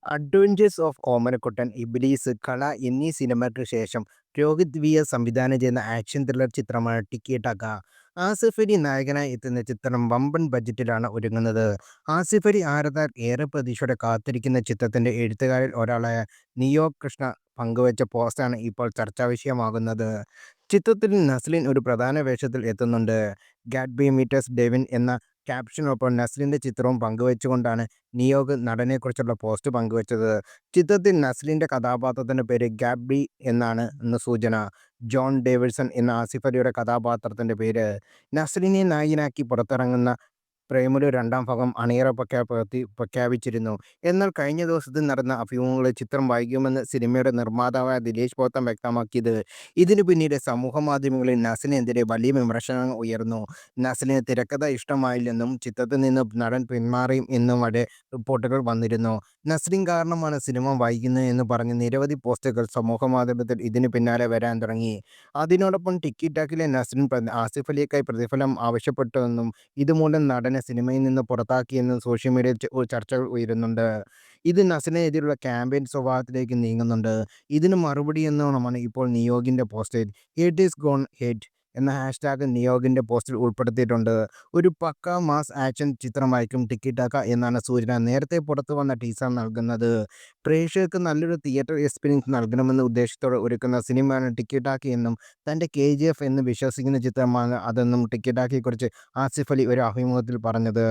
Adventures of Omanakuttan, ഇബ്ലീസ്, കള എന്നീ സിനിമകൾക്ക് ശേഷം രോഹിത് വിഎസ് സംവിധാനം ചെയ്യുന്ന ആക്ഷൻ ത്രില്ലർ ചിത്രമാണ് ടിക്കി ടാക്ക. ആസിഫ് അലി നായകനായി എത്തുന്ന ചിത്രം വമ്പൻ ബജറ്റിലാണ് ഒരുങ്ങുന്നത്. ആസിഫ് അലി ആരാധകർ ഏറെ പ്രതീക്ഷയോടെ കാത്തിരിക്കുന്ന ചിത്രത്തിന്റെ എഴുത്തുകാരിൽ ഒരാളായ നിയോ കൃഷ്ണ പങ്കുവച്ച പോസ്റ്റാണ് ഇപ്പോൾ ചർച്ചാ വിഷയമാകുന്നത്. ചിത്രത്തിൽ നസ്ലിൻ ഒരു പ്രധാന വേഷത്തിൽ എത്തുന്നുണ്ട്. ഗാഡ്ബി മീറ്റേഴ്സ് ഡെവിൻ എന്ന ക്യാപ്ഷനൊപ്പം നസ്ലിന്റെ ചിത്രവും പങ്കുവച്ചുകൊണ്ടാണ് നിയോഗ് നടനെക്കുറിച്ചുള്ള പോസ്റ്റ് പങ്കുവച്ചത്. ചിത്രത്തിൽ നസ്ലിന്റെ കഥാപാത്രത്തിന്റെ പേര് ഗാബ്രി എന്ന് സൂചന. ജോൺ ഡേവിഡ്സൺ എന്ന ആസിഫ് അലിയുടെ കഥാപാത്രത്തിന്റെ പേര്. നസ്ലിനെ നായകനാക്കി പുറത്തിറങ്ങുന്ന പ്രേമലു രണ്ടാം ഭാഗം അണിയറ പ്രഖ്യാപിച്ചിരുന്നു. എന്നാൽ കഴിഞ്ഞ ദിവസത്തിൽ നടന്ന അഭിമുഖങ്ങളിൽ ചിത്രം വൈകുമെന്ന് സിനിമയുടെ നിർമ്മാതാവായ ദിലീഷ് പോത്തൻ വ്യക്തമാക്കിയത്. ഇതിനു പിന്നിലെ സമൂഹമാധ്യമങ്ങളിൽ നസ്ലിനെതിരെ വലിയ വിമർശനങ്ങൾ ഉയർന്നു. നസ്ലിന് തിരക്കഥ ഇഷ്ടമായില്ലെന്നും ചിത്രത്തിൽ നിന്ന് നടൻ പിന്മാറിയും എന്നും വരെ റിപ്പോർട്ടുകൾ വന്നിരുന്നു. നസ്ലിൻ കാരണമാണ് സിനിമ വൈകുന്നത് എന്ന് പറഞ്ഞ് നിരവധി പോസ്റ്റുകൾ സമൂഹമാധ്യമത്തിൽ ഇതിനു പിന്നാലെ വരാൻ തുടങ്ങി. അതിനോടൊപ്പം ടിക്കി ടാക്കിലെ നസ്ലിൻ ആസിഫ് അലിക്കായി പ്രതിഫലം ആവശ്യപ്പെട്ടുവെന്നും ഇതുമൂലം നടനെ സിനിമയിൽ നിന്ന് പുറത്താക്കിയെന്നും സോഷ്യൽ മീഡിയയിൽ ചർച്ചകൾ ഉയരുന്നുണ്ട്. ഇത് നസ്ലിനെതിരെയുള്ള ക്യാമ്പയിൻ സ്വഭാവത്തിലേക്ക് നീങ്ങുന്നുണ്ട്. ഇതിന് മറുപടിയെന്നോണമാണ് ഇപ്പോൾ നിയോഗിന്റെ post. Hate is gone hate എന്ന ഹാഷ്ടാഗ് നിയോഗിന്റെ പോസ്റ്റിൽ ഉൾപ്പെടുത്തിയിട്ടുണ്ട്. ഒരു പക്കാ മാസ് ആക്ഷൻ ചിത്രമായിരിക്കും ടിക്കി ടാക്ക എന്നാണ് സൂചന. നേരത്തെ പുറത്തുവന്ന ടീസർ നൽകുന്നത്. പ്രേക്ഷകർക്ക് നല്ലൊരു തിയേറ്റർ എക്സ്പീരിയൻസ് നൽകണമെന്ന ഉദ്ദേശത്തോടെ ഒരുക്കുന്ന സിനിമയാണ് ടിക്കി ടാക്ക എന്നും തന്റെ KGF എന്ന് വിശ്വസിക്കുന്ന ചിത്രമാണ് അതെന്നും ടിക്കി ടാക്കയെക്കുറിച്ച് ആസിഫ് അലി ഒരു അഭിമുഖത്തിൽ പറഞ്ഞത്.